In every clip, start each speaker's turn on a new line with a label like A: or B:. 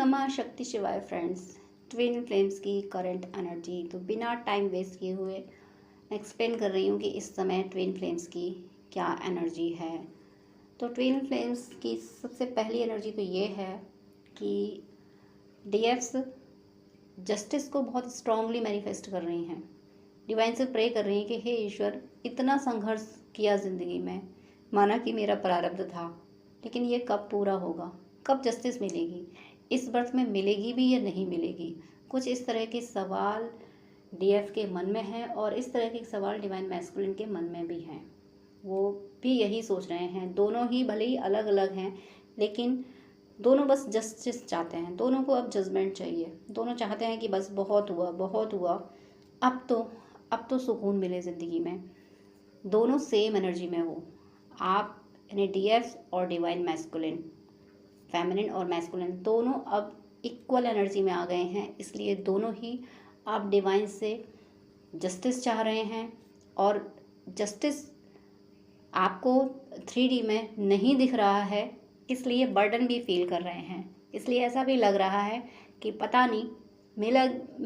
A: नमः शक्ति शिवाय फ्रेंड्स। ट्विन फ्लेम्स की करंट एनर्जी, तो बिना टाइम वेस्ट किए हुए मैं एक्सप्लेन कर रही हूँ कि इस समय ट्विन फ्लेम्स की क्या एनर्जी है। तो ट्विन फ्लेम्स की सबसे पहली एनर्जी तो ये है कि डीएफ्स जस्टिस को बहुत स्ट्रांगली मैनिफेस्ट कर रही हैं। डिवाइन से प्रे कर रही हैं कि हे ईश्वर, इतना संघर्ष किया ज़िंदगी में, माना कि मेरा प्रारब्ध था, लेकिन ये कब पूरा होगा, कब जस्टिस मिलेगी, इस बर्थ में मिलेगी भी या नहीं मिलेगी। कुछ इस तरह के सवाल डीएफ के मन में हैं और इस तरह के सवाल डिवाइन मैस्कुलिन के मन में भी हैं। वो भी यही सोच रहे हैं। दोनों ही भले ही अलग अलग हैं, लेकिन दोनों बस जस्टिस चाहते हैं। दोनों को अब जजमेंट चाहिए। दोनों चाहते हैं कि बस बहुत हुआ, बहुत हुआ, अब तो सुकून मिले ज़िंदगी में। दोनों सेम एनर्जी में हो, आप यानी डीएफ और डिवाइन मैस्कुलिन, फेमिनिन और मैस्कुलिन दोनों अब इक्वल एनर्जी में आ गए हैं। इसलिए दोनों ही आप डिवाइन से जस्टिस चाह रहे हैं और जस्टिस आपको 3D में नहीं दिख रहा है, इसलिए बर्डन भी फील कर रहे हैं। इसलिए ऐसा भी लग रहा है कि पता नहीं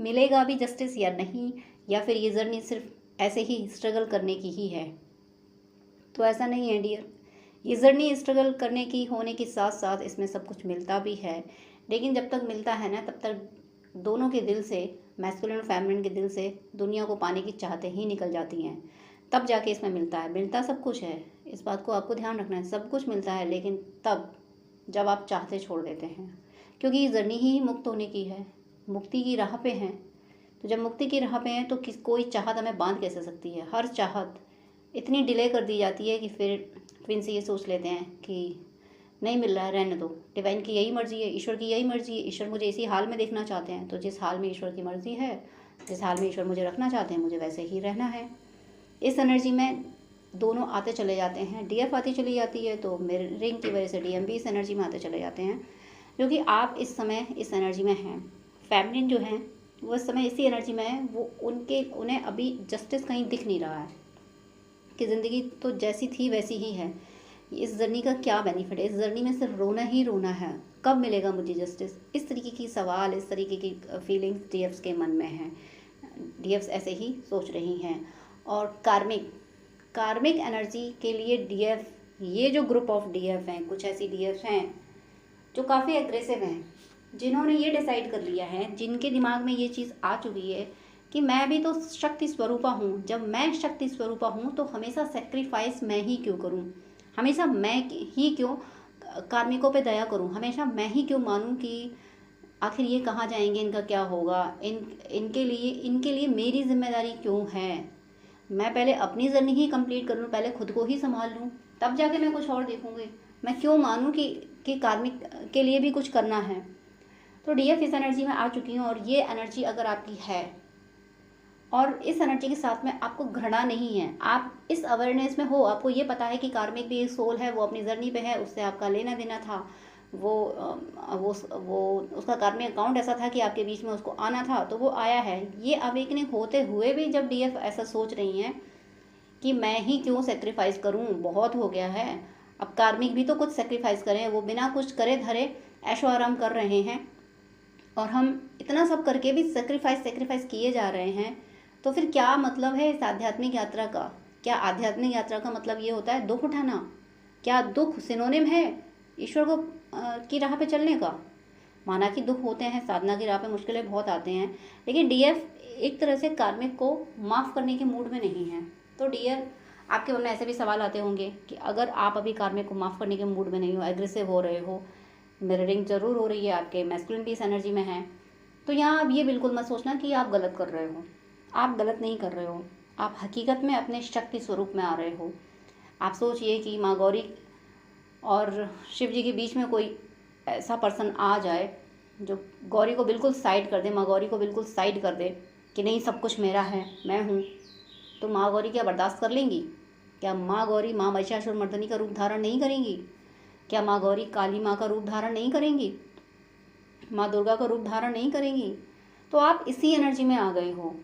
A: मिलेगा भी जस्टिस या नहीं, या फिर ये जर्नी सिर्फ ऐसे ही स्ट्रगल करने की ही है। तो ऐसा नहीं है डियर, ये जर्नी स्ट्रगल करने की होने के साथ साथ इसमें सब कुछ मिलता भी है। लेकिन जब तक मिलता है ना, तब तक दोनों के दिल से, मैस्कुलिन और फेमिनिन के दिल से दुनिया को पाने की चाहते ही निकल जाती हैं। तब जाके इसमें मिलता है। मिलता सब कुछ है, इस बात को आपको ध्यान रखना है। सब कुछ मिलता है, लेकिन तब जब आप चाहते छोड़ देते हैं, क्योंकि ये जर्नी ही मुक्त होने की है, मुक्ति की राह पे हैं। तो जब मुक्ति की राह पे हैं तो कोई चाहत हमें बांध कैसे सकती है। हर चाहत इतनी डिले कर दी जाती है कि फिर ट्विन से ये सोच लेते हैं कि नहीं मिल रहा है, रहने दो, डिवाइन की यही मर्जी है, ईश्वर की यही मर्जी है, ईश्वर मुझे इसी हाल में देखना चाहते हैं। तो जिस हाल में ईश्वर की मर्जी है, जिस हाल में ईश्वर मुझे रखना चाहते हैं, मुझे वैसे ही रहना है। इस एनर्जी में दोनों आते चले जाते हैं। डीएफ आती चली जाती है, तो मिररिंग की वजह से डीएम भी इस एनर्जी में आते चले जाते हैं, क्योंकि आप इस समय इस एनर्जी में हैं। फेमिनिन जो हैं वो इस समय इसी एनर्जी में है। वो उन्हें अभी जस्टिस कहीं दिख नहीं रहा है कि ज़िंदगी तो जैसी थी वैसी ही है। इस जर्नी का क्या बेनिफिट है, इस जर्नी में सिर्फ रोना ही रोना है, कब मिलेगा मुझे जस्टिस। इस तरीके की सवाल, इस तरीके की फीलिंग्स डीएफ्स के मन में हैं। डीएफ्स ऐसे ही सोच रही हैं। और कार्मिक एनर्जी के लिए डीएफ, ये जो ग्रुप ऑफ डीएफ हैं, कुछ ऐसी डीएफ हैं जो काफ़ी एग्रेसिव हैं, जिन्होंने ये डिसाइड कर लिया है, जिनके दिमाग में ये चीज़ आ चुकी है कि मैं भी तो शक्ति स्वरूपा हूँ। जब मैं शक्ति स्वरूपा हूँ तो हमेशा सेक्रीफाइस मैं ही क्यों करूँ, हमेशा मैं ही क्यों कार्मिकों पे दया करूँ, हमेशा मैं ही क्यों मानूँ कि आखिर ये कहाँ जाएंगे, इनका क्या होगा, इनके लिए मेरी जिम्मेदारी क्यों है। मैं पहले अपनी जर्नी ही कंप्लीट कर लूँ, पहले खुद को ही संभाल लूँ, तब जाके मैं कुछ और देखूँगी। मैं क्यों मानूँ कि कार्मिक के लिए भी कुछ करना है। तो डीएफ इस एनर्जी में आ चुकी हैं। और ये एनर्जी अगर आपकी है और इस एनर्जी के साथ में आपको घृणा नहीं है, आप इस अवेयरनेस में हो, आपको ये पता है कि कार्मिक भी एक सोल है, वो अपनी जर्नी पे है, उससे आपका लेना देना था, वो उसका कार्मिक अकाउंट ऐसा था कि आपके बीच में उसको आना था, तो वो आया है। ये अवेकनिंग होते हुए भी जब डीएफ ऐसा सोच रही हैं कि मैं ही क्यों सेक्रीफाइस करूं, बहुत हो गया है, अब कार्मिक भी तो कुछ सेक्रीफाइस करें, वो बिना कुछ करे धरे ऐशो आराम कर रहे हैं और हम इतना सब करके भी सेक्रीफाइस किए जा रहे हैं। तो फिर क्या मतलब है इस आध्यात्मिक यात्रा का। क्या आध्यात्मिक यात्रा का मतलब ये होता है दुख उठाना? क्या दुख सिनोनिम है ईश्वर को की राह पे चलने का? माना कि दुख होते हैं, साधना की राह पे मुश्किलें बहुत आते हैं, लेकिन डीएफ एक तरह से कार्मिक को माफ़ करने के मूड में नहीं है। तो डियर, आपके मन में ऐसे भी सवाल आते होंगे कि अगर आप अभी कार्मिक को माफ़ करने के मूड में नहीं हो, एग्रेसिव हो रहे हो, मिररिंग जरूर हो रही है, आपके मैस्कुलिन भी इस एनर्जी में है, तो यहाँ आप ये बिल्कुल मत सोचना कि आप गलत कर रहे हो। आप गलत नहीं कर रहे हो, आप हकीकत में अपने शक्ति स्वरूप में आ रहे हो। आप सोचिए कि माँ गौरी और शिव जी के बीच में कोई ऐसा पर्सन आ जाए जो गौरी को बिल्कुल साइड कर दे, माँ गौरी को बिल्कुल साइड कर दे कि नहीं सब कुछ मेरा है, मैं हूँ। तो माँ गौरी क्या बर्दाश्त कर लेंगी? क्या माँ गौरी माँ महिषासुरमर्दिनी का रूप धारण नहीं करेंगी? क्या माँ गौरी काली माँ का रूप धारण नहीं करेंगी? माँ दुर्गा का रूप धारण नहीं करेंगी? तो आप इसी एनर्जी में आ गए हो।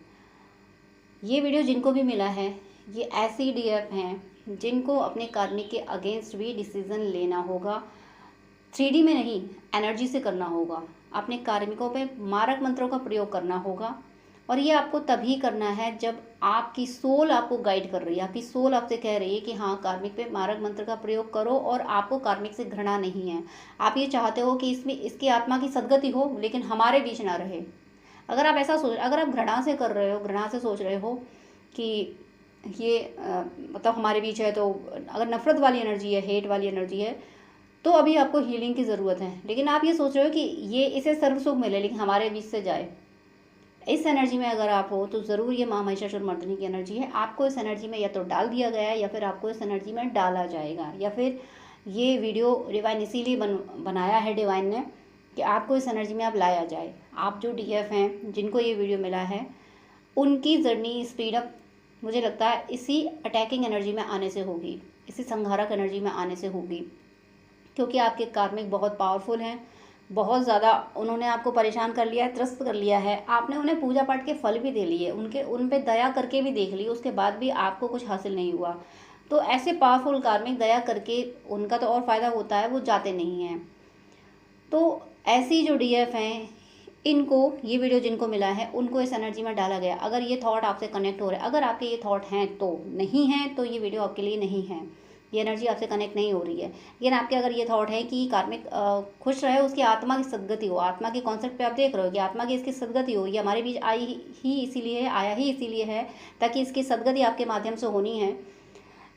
A: ये वीडियो जिनको भी मिला है, ये ऐसी डीएफ हैं जिनको अपने कार्मिक के अगेंस्ट भी डिसीज़न लेना होगा। 3D में नहीं, एनर्जी से करना होगा। अपने कार्मिकों पे मारक मंत्रों का प्रयोग करना होगा, और ये आपको तभी करना है जब आपकी सोल आपको गाइड कर रही है, आपकी सोल आपसे कह रही है कि हाँ, कार्मिक पे मारक मंत्र का प्रयोग करो, और आपको कार्मिक से घृणा नहीं है। आप ये चाहते हो कि इसमें इसकी आत्मा की सदगति हो, लेकिन हमारे बीच ना रहे। अगर आप ऐसा सोच, अगर आप घृणा से कर रहे हो, घृणा से सोच रहे हो कि ये मतलब हमारे बीच है, तो अगर नफरत वाली एनर्जी है, हेट वाली एनर्जी है, तो अभी आपको हीलिंग की ज़रूरत है। लेकिन आप ये सोच रहे हो कि ये इसे सर्व सुख मिले लेकिन हमारे बीच से जाए, इस एनर्जी में अगर आप हो तो ज़रूर ये माँ महिषासुर मर्दिनी की एनर्जी है। आपको इस एनर्जी में या तो डाल दिया गया है, या फिर आपको इस एनर्जी में डाला जाएगा, या फिर ये वीडियो डिवाइन इसीलिए बनाया है डिवाइन ने कि आपको इस एनर्जी में आप लाया जाए। आप जो DF हैं, जिनको ये वीडियो मिला है, उनकी जर्नी स्पीड अप मुझे लगता है इसी अटैकिंग एनर्जी में आने से होगी, इसी संहारक एनर्जी में आने से होगी, क्योंकि आपके कार्मिक बहुत पावरफुल हैं, बहुत ज़्यादा उन्होंने आपको परेशान कर लिया है, त्रस्त कर लिया है। आपने उन्हें पूजा पाठ के फल भी दे लिए, उन पे दया करके भी देख ली, उसके बाद भी आपको कुछ हासिल नहीं हुआ। तो ऐसे पावरफुल कार्मिक दया करके उनका तो और फ़ायदा होता है, वो जाते नहीं हैं। तो ऐसी जो DF हैं, इनको ये वीडियो जिनको मिला है उनको इस एनर्जी में डाला गया। अगर ये थॉट आपसे कनेक्ट हो रहे हैं, अगर आपके ये थॉट हैं तो, नहीं हैं तो ये वीडियो आपके लिए नहीं है, ये एनर्जी आपसे कनेक्ट नहीं हो रही है। लेकिन आपके अगर ये थॉट है कि कार्मिक खुश रहे, उसकी आत्मा की सदगति हो, आत्मा के कॉन्सेप्ट पे आप देख रहे हो कि आत्मा की इसकी सदगति हो, ये हमारे बीच आई ही इसीलिए है, आया ही इसीलिए है ताकि इसकी सदगति आपके माध्यम से होनी है,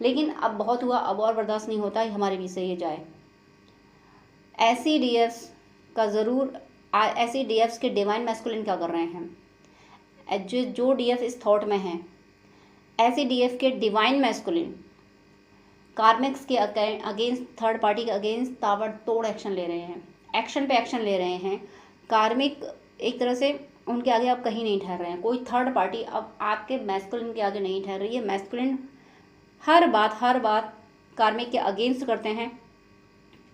A: लेकिन अब बहुत हुआ, अब और बर्दाश्त नहीं होता हमारे बीच से ये जाए। ऐसी DFs का ज़रूर, ऐसी DFs के डिवाइन मैस्कुलिन क्या कर रहे हैं, जो DF इस थॉट में हैं, ऐसी DF के डिवाइन मैस्कुलिन कार्मिक्स के अगेंस्ट, थर्ड पार्टी के अगेंस्ट ताबड़तोड़ एक्शन ले रहे हैं, एक्शन पे एक्शन ले रहे हैं। कार्मिक एक तरह से उनके आगे आप कहीं नहीं ठहर रहे हैं, कोई थर्ड पार्टी अब आपके मैस्कुलिन के आगे नहीं ठहर रही है। मैस्कुलिन हर बात कार्मिक के अगेंस्ट करते हैं,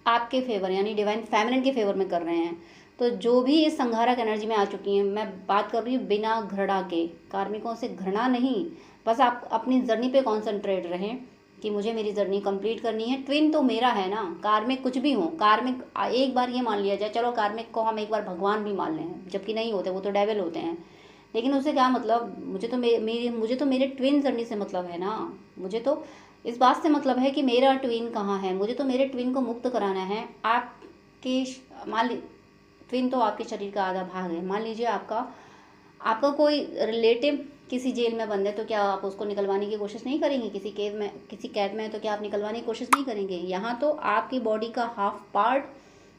A: आपके फेवर यानी डिवाइन फेमिनिन के फेवर में कर रहे हैं। तो जो भी इस संहारक एनर्जी में आ चुकी हैं, मैं बात कर रही हूँ बिना घृणा के, कार्मिकों से घृणा नहीं, बस आप अपनी जर्नी पे कॉन्सेंट्रेट रहें कि मुझे मेरी जर्नी कंप्लीट करनी है। ट्विन तो मेरा है ना, कार्मिक कुछ भी हो, कार्मिक एक बार ये मान लिया जाए, चलो कार्मिक को हम एक बार भगवान भी मान लें, जबकि नहीं होते, वो तो डेविल होते हैं, लेकिन उससे क्या मतलब, मुझे तो मेरे ट्विन जर्नी से मतलब है ना, मुझे तो इस बात से मतलब है कि मेरा ट्विन कहाँ है, मुझे तो मेरे ट्विन को मुक्त कराना है। आपके मान ली ट्विन तो आपके शरीर का आधा भाग है, मान लीजिए आपका कोई रिलेटिव किसी जेल में बंद है, तो क्या आप उसको निकलवाने की कोशिश नहीं करेंगे? किसी कैद में है तो क्या आप निकलवाने की कोशिश नहीं करेंगे? यहाँ तो आपकी बॉडी का हाफ पार्ट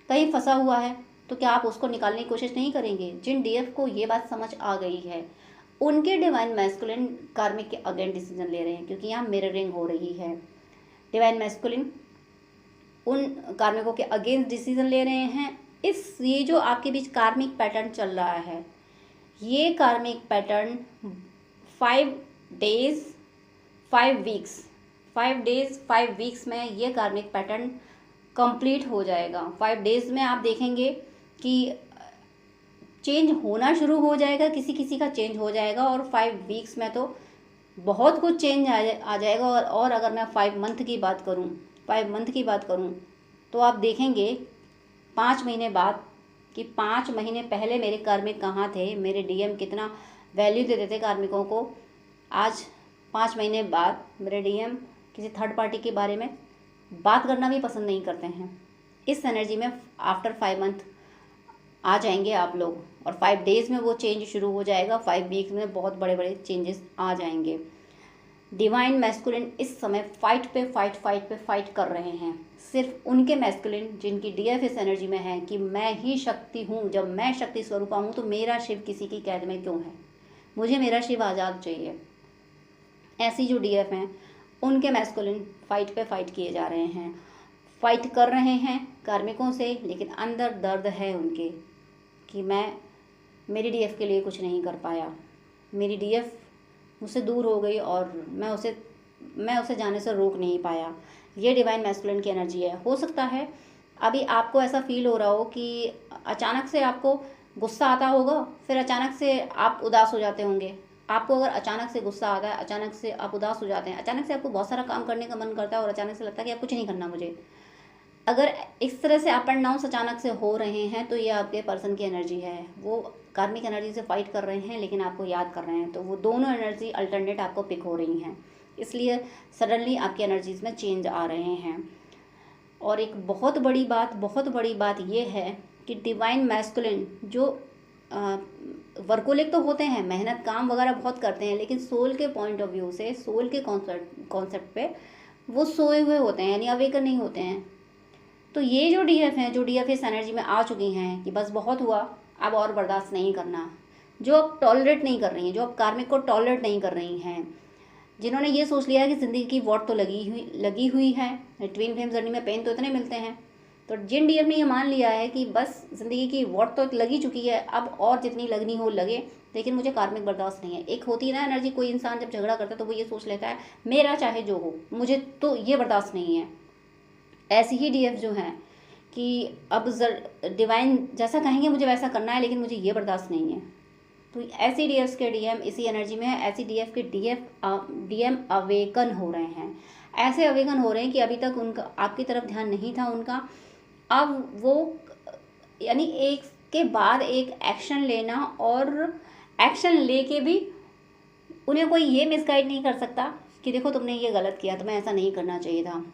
A: कहीं फंसा हुआ है, तो क्या आप उसको निकालने की कोशिश नहीं करेंगे? जिन DF को ये बात समझ आ गई है, उनके डिवाइन मैस्कुलिन कार्मिक के अगेंस्ट डिसीजन ले रहे हैं, क्योंकि यहाँ मिररिंग हो रही है। डिवाइन मैस्कुलिन उन कार्मिकों के अगेंस्ट डिसीजन ले रहे हैं। ये जो आपके बीच कार्मिक पैटर्न चल रहा है, ये कार्मिक पैटर्न 5 डेज 5 वीक्स में ये कार्मिक पैटर्न कंप्लीट हो जाएगा। 5 डेज में आप देखेंगे कि चेंज होना शुरू हो जाएगा, किसी का चेंज हो जाएगा, और 5 वीक्स में तो बहुत कुछ चेंज आ जाएगा। और अगर मैं 5 मंथ की बात करूं तो आप देखेंगे 5 महीने बाद कि 5 महीने पहले मेरे कार्मिक कहाँ थे, मेरे DM कितना वैल्यू देते थे कार्मिकों को, आज 5 महीने बाद मेरे DM किसी थर्ड पार्टी के बारे में बात करना भी पसंद नहीं करते हैं। इस एनर्जी में आफ्टर 5 मंथ आ जाएंगे आप लोग, और 5 डेज़ में वो चेंज शुरू हो जाएगा, 5 वीक्स में बहुत बड़े बड़े चेंजेस आ जाएंगे। डिवाइन मैस्कुलिन इस समय फाइट पे फाइट कर रहे हैं। सिर्फ उनके मैस्कुलिन जिनकी DF इस एनर्जी में है कि मैं ही शक्ति हूँ, जब मैं शक्ति स्वरूपा हूँ तो मेरा शिव किसी की कैद में क्यों है, मुझे मेरा शिव आज़ाद चाहिए। ऐसी जो DF हैं, उनके मैस्कुलिन फाइट पे फाइट किए जा रहे हैं, फाइट कर रहे हैं कार्मिकों से, लेकिन अंदर दर्द है उनके कि मेरी DF के लिए कुछ नहीं कर पाया, मेरी DF मुझसे दूर हो गई और मैं उसे जाने से रोक नहीं पाया। ये डिवाइन मैस्कुलिन की एनर्जी है। हो सकता है अभी आपको ऐसा फील हो रहा हो कि अचानक से आपको गुस्सा आता होगा, फिर अचानक से आप उदास हो जाते होंगे। आपको अगर अचानक से गुस्सा आता है, अचानक से आप उदास हो जाते हैं, अचानक से आपको बहुत सारा काम करने का मन करता है और अचानक से लगता है कि अब कुछ नहीं करना मुझे, अगर इस तरह से अप एंड डाउन अचानक से हो रहे हैं तो ये आपके पर्सन की एनर्जी है, वो कार्मिक एनर्जी से फाइट कर रहे हैं लेकिन आपको याद कर रहे हैं, तो वो दोनों एनर्जी अल्टरनेट आपको पिक हो रही हैं, इसलिए सडनली आपकी एनर्जीज में चेंज आ रहे हैं। और एक बहुत बड़ी बात ये है कि डिवाइन मैस्कुलिन जो वर्कोलिक तो होते हैं, मेहनत काम वगैरह बहुत करते हैं, लेकिन सोल के पॉइंट ऑफ व्यू से, सोल के कॉन्सेप्ट पे वो सोए हुए होते हैं, यानी अवेकन नहीं होते हैं। तो ये जो डीएफ हैं, जो डीएफ इस एनर्जी में आ चुकी हैं कि बस बहुत हुआ, अब और बर्दाश्त नहीं करना, जो अब टॉलरेट नहीं कर रही हैं, जो अब कार्मिक को टॉलरेट नहीं कर रही हैं, जिन्होंने ये सोच लिया है कि ज़िंदगी की वॉट तो लगी हुई है, ट्विन फ्लेम जर्नी में पेन तो इतने मिलते हैं, तो जिन डीएफ ने ये मान लिया है कि बस ज़िंदगी की वॉट तो लगी चुकी है, अब और जितनी लगनी हो लगे, लेकिन मुझे कार्मिक बर्दाश्त नहीं है। एक होती है ना एनर्जी, कोई इंसान जब झगड़ा करता है तो वो ये सोच लेता है मेरा चाहे जो हो, मुझे तो ये बर्दाश्त नहीं है। ऐसी ही डीएफ जो हैं कि अब डिवाइन जैसा कहेंगे मुझे वैसा करना है, लेकिन मुझे ये बर्दाश्त नहीं है। तो ऐसी डीएफ के डीएम इसी एनर्जी में है, ऐसी डीएफ के डीएम अवेकन हो रहे हैं, ऐसे अवेकन हो रहे हैं कि अभी तक उनका आपकी तरफ ध्यान नहीं था उनका, अब वो यानी एक के बाद एक एक्शन लेना, और एक्शन लेके भी उन्हें कोई ये मिसगाइड नहीं कर सकता कि देखो तुमने ये गलत किया, तुम्हें ऐसा नहीं करना चाहिए था।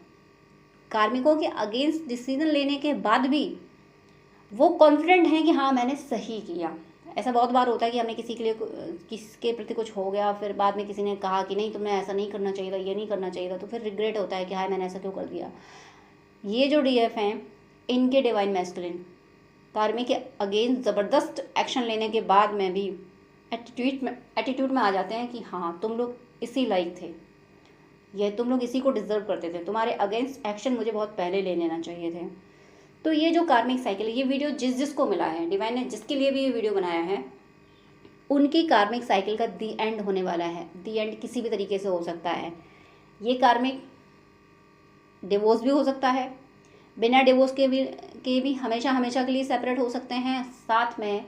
A: कार्मिकों के अगेंस्ट डिसीजन लेने के बाद भी वो कॉन्फिडेंट हैं कि हाँ मैंने सही किया। ऐसा बहुत बार होता है कि हमें किसी के लिए, किसके प्रति कुछ हो गया, फिर बाद में किसी ने कहा कि नहीं तुमने ऐसा नहीं करना चाहिए था, ये नहीं करना चाहिए था, तो फिर रिग्रेट होता है कि हाँ मैंने ऐसा क्यों कर दिया। ये जो डीएफ हैं इनके डिवाइन मैस्कुलिन कार्मिक के अगेंस्ट ज़बरदस्त एक्शन लेने के बाद में भी एटीट्यूड में आ जाते हैं कि हाँ तुम लोग इसी लायक थे, ये तुम लोग इसी को डिजर्व करते थे, तुम्हारे अगेंस्ट एक्शन मुझे बहुत पहले ले लेना चाहिए थे। तो ये जो कार्मिक साइकिल, ये वीडियो जिसको मिला है, डिवाइन ने जिसके लिए भी ये वीडियो बनाया है, उनकी कार्मिक साइकिल का दी एंड होने वाला है। दी एंड किसी भी तरीके से हो सकता है, ये कार्मिक डिवोर्स भी हो सकता है, बिना डिवोर्स के भी हमेशा के लिए सेपरेट हो सकते हैं, साथ में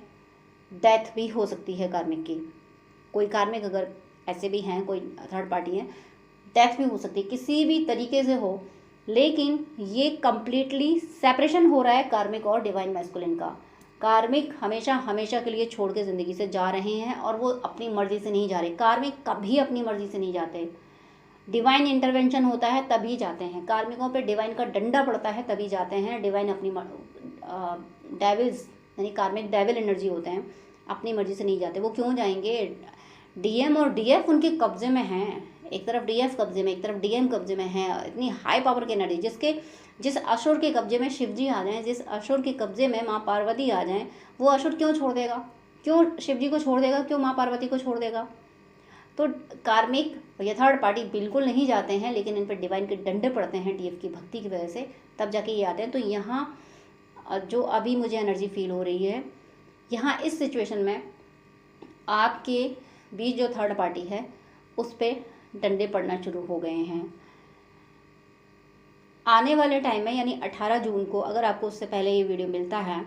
A: डेथ भी हो सकती है कार्मिक की। कोई कार्मिक अगर ऐसे भी हैं, कोई थर्ड पार्टी है, डेथ भी हो सकती है, किसी भी तरीके से हो, लेकिन ये कम्प्लीटली सेपरेशन हो रहा है कार्मिक और डिवाइन मैस्कुलिन का। कार्मिक हमेशा के लिए छोड़ के ज़िंदगी से जा रहे हैं, और वो अपनी मर्ज़ी से नहीं जा रहे। कार्मिक कभी अपनी मर्ज़ी से नहीं जाते, डिवाइन इंटरवेंशन होता है तभी जाते हैं। कार्मिकों पे डिवाइन का डंडा पड़ता है तभी जाते हैं। डिवाइन अपनी डेविल्स यानी कार्मिक डेविल एनर्जी होते हैं, अपनी मर्ज़ी से नहीं जाते। वो क्यों जाएंगे? डीएम और डीएफ उनके कब्जे में हैं, एक तरफ डीएफ कब्जे में, एक तरफ डीएम कब्जे में है। इतनी हाई पावर की एनर्जी, जिस असुर के कब्जे में शिव जी आ जाएं, जिस असुर के कब्जे में माँ पार्वती आ जाएं, वो असुर क्यों छोड़ देगा? क्यों शिव जी को छोड़ देगा? क्यों माँ पार्वती को छोड़ देगा? तो कार्मिक या थर्ड पार्टी बिल्कुल नहीं जाते हैं, लेकिन इन पर डिवाइन के डंडे पड़ते हैं डीएफ की भक्ति की वजह से, तब जाके ये आते हैं। तो यहाँ जो अभी मुझे एनर्जी फील हो रही है, यहाँ इस सिचुएशन में आपके बीच जो थर्ड पार्टी है उस पर डंडे पड़ना शुरू हो गए हैं। आने वाले टाइम में यानी 18 जून को, अगर आपको उससे पहले ये वीडियो मिलता है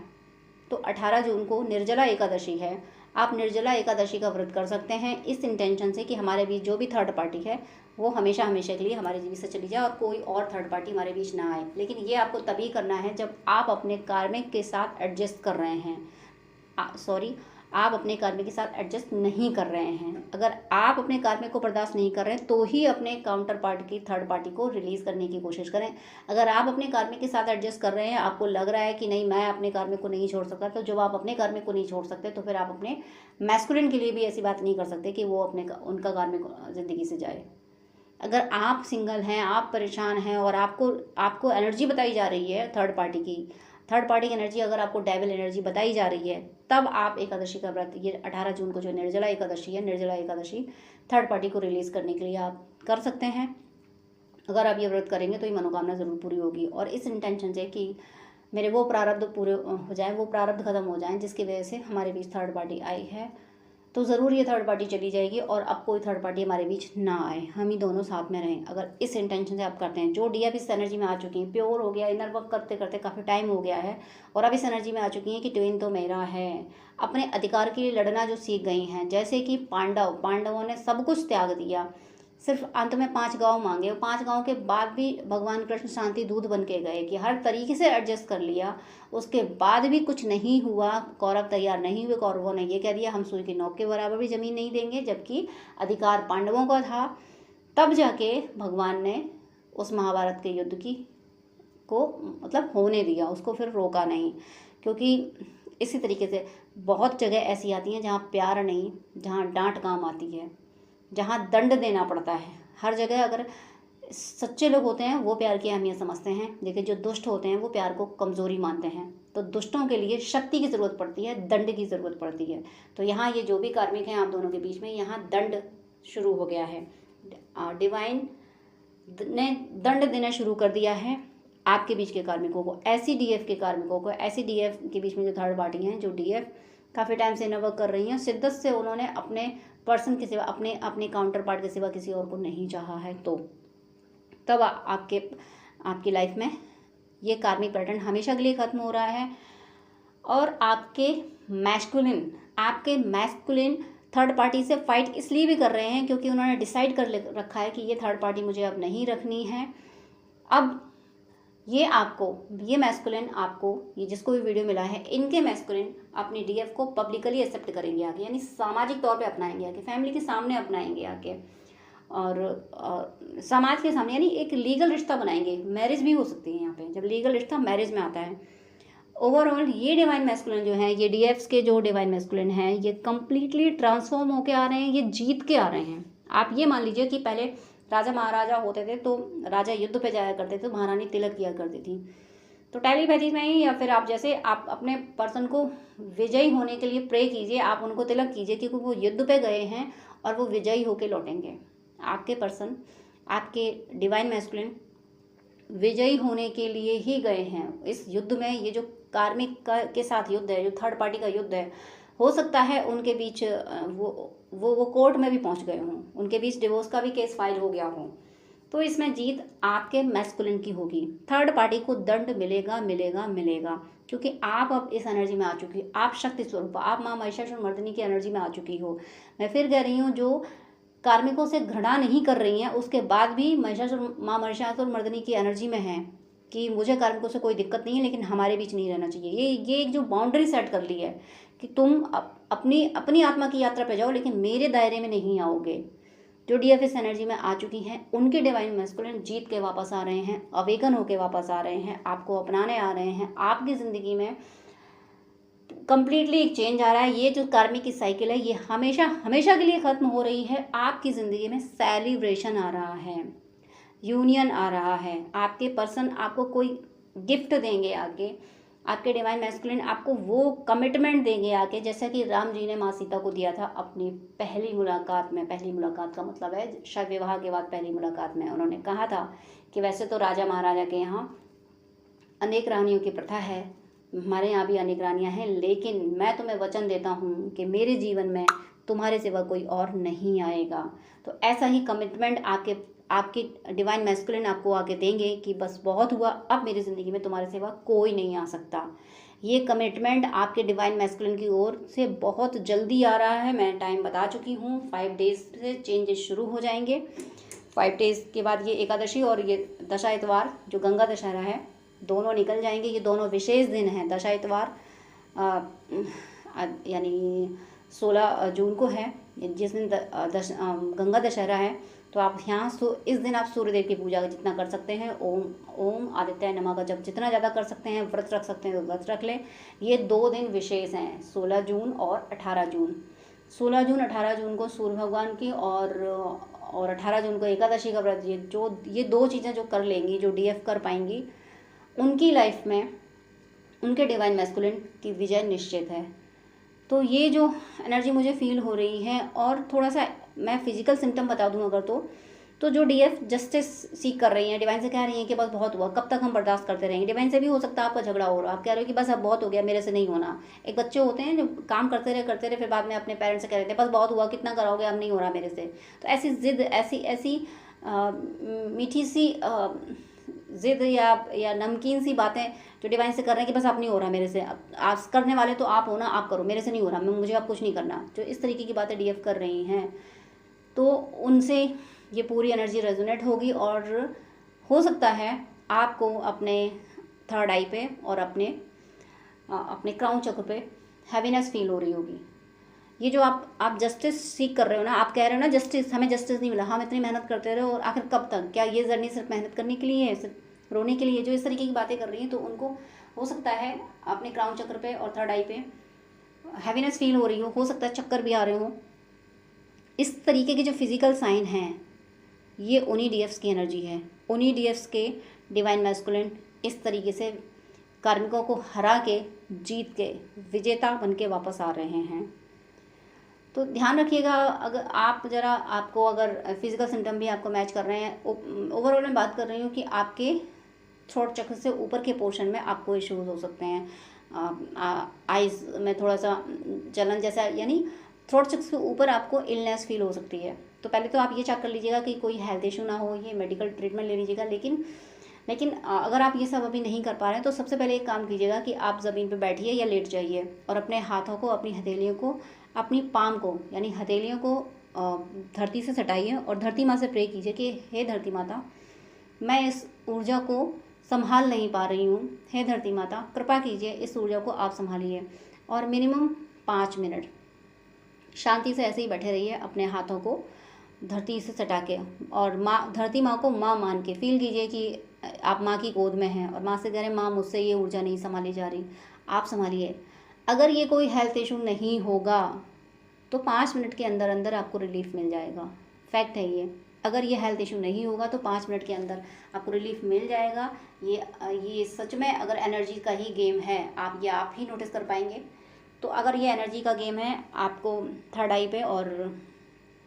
A: तो 18 जून को निर्जला एकादशी है। आप निर्जला एकादशी का व्रत कर सकते हैं इस इंटेंशन से कि हमारे बीच जो भी थर्ड पार्टी है वो हमेशा के लिए हमारे बीच से चली जाए और कोई और थर्ड पार्टी हमारे बीच ना आए। लेकिन ये आपको तभी करना है जब आप अपने कार्मिक के साथ एडजस्ट कर रहे हैं। आप अपने कार्मिक के साथ एडजस्ट नहीं कर रहे हैं। अगर आप अपने कार्मिक को बर्दाश्त नहीं कर रहे हैं तो ही अपने काउंटर पार्ट की थर्ड पार्टी को रिलीज़ करने की कोशिश करें। अगर आप अपने कार्मिक के साथ एडजस्ट कर रहे हैं, आपको लग रहा है कि नहीं मैं अपने कार्मिक को नहीं छोड़ सकता, तो जब आप अपने कार्मिक को नहीं छोड़ सकते तो फिर आप अपने मैस्कुलिन के लिए भी ऐसी बात नहीं कर सकते कि वो उनका कार्मिक ज़िंदगी से जाए। अगर आप सिंगल हैं, आप परेशान हैं और आपको एनर्जी बताई जा रही है थर्ड पार्टी की एनर्जी, अगर आपको डेविल एनर्जी बताई जा रही है, तब आप एकादशी का व्रत, ये 18 जून को जो निर्जला एकादशी है, निर्जला एकादशी थर्ड पार्टी को रिलीज़ करने के लिए आप कर सकते हैं। अगर आप ये व्रत करेंगे तो ये मनोकामना ज़रूर पूरी होगी, और इस इंटेंशन से कि मेरे वो प्रारब्ध पूरे हो जाएं, वो प्रारब्ध खत्म हो जाएं जिसकी वजह से हमारे बीच थर्ड पार्टी आई है, तो ज़रूर ये थर्ड पार्टी चली जाएगी और अब कोई थर्ड पार्टी हमारे बीच ना आए, हम ही दोनों साथ में रहें। अगर इस इंटेंशन से आप करते हैं, जो डीएफ इस एनर्जी में आ चुकी हैं, प्योर हो गया, इनर वर्क करते करते काफ़ी टाइम हो गया है और अब इस एनर्जी में आ चुकी हैं कि ट्विन तो मेरा है, अपने अधिकार के लिए लड़ना जो सीख गई हैं। जैसे कि पांडवों ने सब कुछ त्याग दिया, सिर्फ अंत में 5 गाँव मांगे, 5 गाँव के बाद भी भगवान कृष्ण शांति दूत बन के गए कि हर तरीके से एडजस्ट कर लिया, उसके बाद भी कुछ नहीं हुआ, कौरव तैयार नहीं हुए। कौरवों ने ये कह दिया हम सुई की नोक के बराबर भी ज़मीन नहीं देंगे, जबकि अधिकार पांडवों का था। तब जाके भगवान ने उस महाभारत के युद्ध को मतलब होने दिया, उसको फिर रोका नहीं। क्योंकि इसी तरीके से बहुत जगह ऐसी आती हैं जहाँ प्यार नहीं, जहाँ डांट काम आती है, जहाँ दंड देना पड़ता है। हर जगह अगर सच्चे लोग होते हैं वो प्यार की अहमियत समझते हैं, लेकिन जो दुष्ट होते हैं वो प्यार को कमज़ोरी मानते हैं। तो दुष्टों के लिए शक्ति की ज़रूरत पड़ती है, दंड की ज़रूरत पड़ती है। तो यहाँ ये जो भी कार्मिक हैं आप दोनों के बीच में, यहाँ दंड शुरू हो गया है। डिवाइन ने दंड देना शुरू कर दिया है आपके बीच के कार्मिकों को, ऐसी डीएफ के कार्मिकों को, ऐसी डीएफ के बीच में जो थर्ड पार्टी हैं, जो डीएफ काफ़ी टाइम से वर्क कर रही हैं, शिद्दत से उन्होंने अपने पर्सन के सिवा, अपने काउंटर पार्ट के सिवा किसी और को नहीं चाहा है। तो तब आपकी लाइफ में ये कार्मिक पैटर्न हमेशा के लिए ख़त्म हो रहा है। और आपके मैस्कुलिन थर्ड पार्टी से फाइट इसलिए भी कर रहे हैं क्योंकि उन्होंने डिसाइड कर रखा है कि ये थर्ड पार्टी मुझे अब नहीं रखनी है। अब ये मैस्कुलिन आपको, ये जिसको भी वीडियो मिला है, इनके मैस्कुलिन अपनी डीएफ को पब्लिकली एक्सेप्ट करेंगे आके, यानी सामाजिक तौर पे अपनाएंगे आके, फैमिली के सामने अपनाएंगे आके, और समाज के सामने, यानी एक लीगल रिश्ता बनाएंगे। मैरिज भी हो सकती है यहाँ पे, जब लीगल रिश्ता मैरिज में आता है। ओवरऑल ये डिवाइन मैस्कुलिन जो है, ये डीएफ्स के जो डिवाइन मैस्कुलिन हैं, ये कम्प्लीटली ट्रांसफॉर्म होके आ रहे हैं, ये जीत के आ रहे हैं। आप ये मान लीजिए कि पहले राजा महाराजा होते थे तो राजा युद्ध पे जाया करते थे, महारानी तिलक किया करती थी। तो टेलीपैथी में ही, या फिर आप जैसे आप अपने पर्सन को विजयी होने के लिए प्रे कीजिए, आप उनको तिलक कीजिए, क्योंकि वो युद्ध पे गए हैं और वो विजयी होके लौटेंगे। आपके पर्सन, आपके डिवाइन मैस्कुलिन विजयी होने के लिए ही गए हैं इस युद्ध में। ये जो कार्मिक के साथ युद्ध है, जो थर्ड पार्टी का युद्ध है, हो सकता है उनके बीच वो कोर्ट में भी पहुंच गए हों, उनके बीच डिवोर्स का भी केस फाइल हो गया हो। तो इसमें जीत आपके मैस्कुलिन की होगी। थर्ड पार्टी को दंड मिलेगा मिलेगा मिलेगा, क्योंकि आप अब इस एनर्जी में आ चुकी, आप शक्ति स्वरूप, आप माँ महिषासुरमर्दिनी की एनर्जी में आ चुकी हो। मैं फिर कह रही हूँ, जो कार्मिकों से घृणा नहीं कर रही हैं, उसके बाद भी माँ महिषासुरमर्दिनी की एनर्जी में है कि मुझे कार्मिकों से कोई दिक्कत नहीं है, लेकिन हमारे बीच नहीं रहना चाहिए। ये एक जो बाउंड्री सेट कर ली है कि तुम अपनी आत्मा की यात्रा पे जाओ, लेकिन मेरे दायरे में नहीं आओगे। जो डीएफएस एनर्जी में आ चुकी हैं, उनके डिवाइन मैस्कुलिन जीत के वापस आ रहे हैं, अवेकन होके वापस आ रहे हैं, आपको अपनाने आ रहे हैं। आपकी ज़िंदगी में कंप्लीटली एक चेंज आ रहा है। ये जो कार्मिक की साइकिल है, ये हमेशा हमेशा के लिए ख़त्म हो रही है। आपकी ज़िंदगी में सेलिब्रेशन आ रहा है, यूनियन आ रहा है। आपके पर्सन आपको कोई गिफ्ट देंगे आगे, आपके डिवाइन मैस्कुलिन आपको वो कमिटमेंट देंगे आके, जैसा कि राम जी ने माँ सीता को दिया था अपनी पहली मुलाकात में। पहली मुलाकात का मतलब है शायद विवाह के बाद पहली मुलाकात में उन्होंने कहा था कि वैसे तो राजा महाराजा के यहाँ अनेक रानियों की प्रथा है, हमारे यहाँ भी अनेक रानियाँ हैं, लेकिन मैं तुम्हें वचन देता हूँ कि मेरे जीवन में तुम्हारे सिवा कोई और नहीं आएगा। तो ऐसा ही कमिटमेंट आपकी डिवाइन मैस्कुलिन आपको आके देंगे कि बस बहुत हुआ, अब मेरी ज़िंदगी में तुम्हारे सिवा कोई नहीं आ सकता। ये कमिटमेंट आपके डिवाइन मैस्कुलिन की ओर से बहुत जल्दी आ रहा है। मैं टाइम बता चुकी हूँ, 5 डेज से चेंजेस शुरू हो जाएंगे। 5 डेज के बाद ये एकादशी और ये दशा इतवार जो गंगा दशहरा है, दोनों निकल जाएंगे। ये दोनों विशेष दिन हैं। दशा इतवार यानी 16 जून को है, जिस दिन गंगा दशहरा है। तो आप यहाँ इस दिन आप सूर्यदेव की पूजा जितना कर सकते हैं, ओम आदित्य नमः का जब जितना ज़्यादा कर सकते हैं, व्रत रख सकते हैं तो व्रत रख लें। ये 2 दिन विशेष हैं, 16 जून और 18 जून। 16 जून 18 जून को सूर्य भगवान की और 18 जून को एकादशी का व्रत, ये 2 चीज़ें जो कर लेंगी, जो डीएफ कर पाएंगी, उनकी लाइफ में उनके डिवाइन मैस्कुलिन की विजय निश्चित है। तो ये जो एनर्जी मुझे फील हो रही है, और थोड़ा सा मैं फिजिकल सिम्टम बता दूं अगर तो जो डीएफ जस्टिस सीख कर रही हैं, डिवाइन से कह रही हैं कि बस बहुत हुआ, कब तक हम बर्दाश्त करते रहेंगे। डिवाइन से भी हो सकता है आपका झगड़ा हो रहा, आप कह रहे हो कि बस अब बहुत हो गया, मेरे से नहीं होना। एक बच्चे होते हैं जो काम करते रहे फिर बाद में अपने पेरेंट्स से कह रहे थे बस बहुत हुआ, कितना कराओगे, अब नहीं हो रहा मेरे से। तो ऐसी जिद, ऐसी मीठी सी जिद या नमकीन सी बातें जो डिवाइन से कर रहे हैं कि बस अब नहीं हो रहा मेरे से, आप करने वाले तो आप हो ना, आप करो, मेरे से नहीं हो रहा, मुझे अब कुछ नहीं करना। जो इस तरीके की बातें डीएफ कर रही हैं, तो उनसे ये पूरी एनर्जी रेजोनेट होगी और हो सकता है आपको अपने थर्ड आई पे और अपने क्राउन चक्र पे हैवीनेस फील हो रही होगी। ये जो आप जस्टिस सीख कर रहे हो ना, आप कह रहे हो ना जस्टिस, हमें जस्टिस नहीं मिला, हम इतनी मेहनत करते रहे और आखिर कब तक, क्या ये जर्नी सिर्फ मेहनत करने के लिए है, सिर्फ रोने के लिए? जो इस तरीके की बातें कर रही हैं तो उनको हो सकता है अपने क्राउन चक्र पे और थर्ड आई पे हैवीनेस फील हो रही हो सकता है चक्कर भी आ रहे हो। इस तरीके के जो फिजिकल साइन हैं ये उन्हीं डीएफ्स की एनर्जी है, उन्हीं डीएफ्स के डिवाइन मैस्कुलिन इस तरीके से कार्मिकों को हरा के, जीत के, विजेता बन के वापस आ रहे हैं। तो ध्यान रखिएगा, अगर आप ज़रा, आपको अगर फिजिकल सिम्टम भी आपको मैच कर रहे हैं, ओवरऑल मैं बात कर रही हूँ कि आपके थ्रोट चक्र से ऊपर के पोर्शन में आपको इश्यूज हो सकते हैं। आइज़ में थोड़ा सा जलन जैसा, यानी थ्रोट चक्र से ऊपर आपको इलनेस फील हो सकती है। तो पहले तो आप ये चेक कर लीजिएगा कि कोई हेल्थ इशू ना हो, ये मेडिकल ट्रीटमेंट ले लीजिएगा। लेकिन अगर आप ये सब अभी नहीं कर पा रहे हैं तो सबसे पहले एक काम कीजिएगा कि आप ज़मीन पे बैठिए या लेट जाइए और अपने हाथों को, अपनी हथेलियों को, अपनी पाम को यानी हथेलियों को धरती से सटाइए और धरती माँ से प्रे कीजिए कि हे धरती माता, मैं इस ऊर्जा को संभाल नहीं पा रही हूँ, हे धरती माता कृपा कीजिए इस ऊर्जा को आप संभालिए। और मिनिमम 5 मिनट शांति से ऐसे ही बैठे रहिए, अपने हाथों को धरती से सटा के, और धरती माँ को माँ मान के फील कीजिए कि आप माँ की गोद में हैं और माँ से कह रहे हैं माँ मुझसे ये ऊर्जा नहीं संभाली जा रही, आप संभालिए। अगर ये कोई हेल्थ इशू नहीं होगा तो 5 मिनट के अंदर अंदर आपको रिलीफ मिल जाएगा, फैक्ट है ये। अगर ये हेल्थ इशू नहीं होगा तो 5 मिनट के अंदर आपको रिलीफ मिल जाएगा। ये सच में अगर एनर्जी का ही गेम है, आप ही नोटिस कर पाएंगे। तो अगर ये एनर्जी का गेम है, आपको थर्ड आई पे और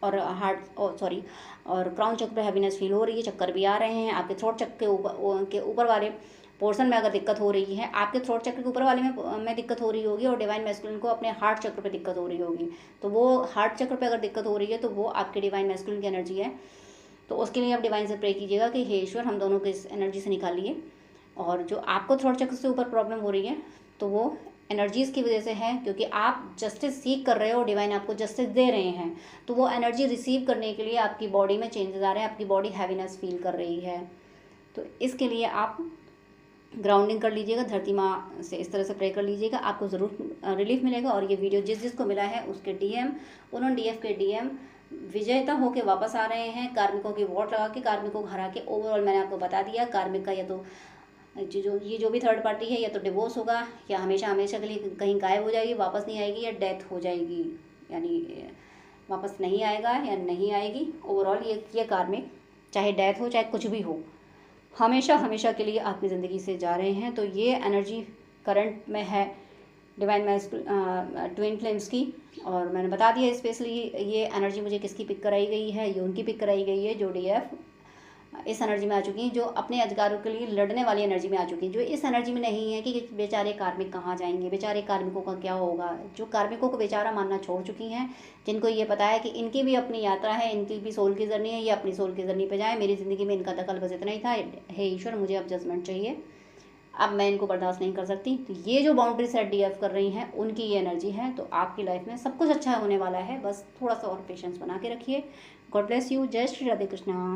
A: हार्ट और क्राउन चक्र पे हैवीनेस फील हो रही है, चक्कर भी आ रहे हैं, आपके थ्रोट चक्र के ऊपर वाले पोर्शन में अगर दिक्कत हो रही है, आपके थ्रोट चक्र के ऊपर वाले में दिक्कत हो रही होगी और डिवाइन मैस्कुलिन को अपने हार्ट चक्र पे दिक्कत हो रही होगी, तो वो हार्ट चक्र पे अगर दिक्कत हो रही है तो वो आपके डिवाइन मैस्कुलिन की एनर्जी है। तो उसके लिए आप डिवाइन से प्रे कीजिएगा कि हे ईश्वर, हम दोनों को इस एनर्जी से निकालिए। और जो आपको थ्रोट चक्र से ऊपर प्रॉब्लम हो रही है तो वो एनर्जीज़ की वजह से है, क्योंकि आप जस्टिस सीख कर रहे हो, डिवाइन आपको जस्टिस दे रहे हैं, तो वो एनर्जी रिसीव करने के लिए आपकी बॉडी में चेंजेस आ रहे हैं, आपकी बॉडी हैवीनेस फील कर रही है। तो इसके लिए आप ग्राउंडिंग कर लीजिएगा, धरती माँ से इस तरह से प्रे कर लीजिएगा, आपको ज़रूर रिलीफ मिलेगा। और ये वीडियो जिसको मिला है उसके उन्होंने डीएफ के डीएम विजेता होके वापस आ रहे हैं, कार्मिकों की वोट लगा के, कार्मिकों को हरा के। ओवरऑल मैंने आपको बता दिया, कार्मिक का या तो जो भी थर्ड पार्टी है या तो डिवोर्स होगा, या हमेशा के लिए कहीं गायब हो जाएगी, वापस नहीं आएगी, या डेथ हो जाएगी, यानी वापस नहीं आएगा या नहीं आएगी। ओवरऑल ये कार्मिक चाहे डेथ हो चाहे कुछ भी हो, हमेशा के लिए आपकी ज़िंदगी से जा रहे हैं। तो ये एनर्जी करंट में है डिवाइन ट्विन फ्लेम्स की। और मैंने बता दिया स्पेशली ये एनर्जी मुझे किसकी पिक कराई गई है, ये उनकी पिक कराई गई है जो डीएफ इस एनर्जी में आ चुकी हैं, जो अपने अधिकारों के लिए लड़ने वाली एनर्जी में आ चुकी हैं। जो इस एनर्जी में नहीं है कि बेचारे कार्मिक कहाँ जाएंगे, बेचारे कार्मिकों का क्या होगा, जो कार्मिकों को बेचारा मानना छोड़ चुकी हैं, जिनको ये पता है कि इनकी भी अपनी यात्रा है, इनकी भी सोल की जर्नी है, ये अपनी सोल की जर्नी पे जाए, मेरी ज़िंदगी में इनका दखल बस इतना ही था, हे ईश्वर मुझे अब जजमेंट चाहिए, अब मैं इनको बर्दाश्त नहीं कर सकती। तो ये जो बाउंड्री सेट डीएफ कर रही हैं उनकी ये एनर्जी है। तो आपकी लाइफ में सब कुछ अच्छा होने वाला है, बस थोड़ा सा और पेशेंस बना के रखिए। God bless you. जय श्री राधे कृष्णा।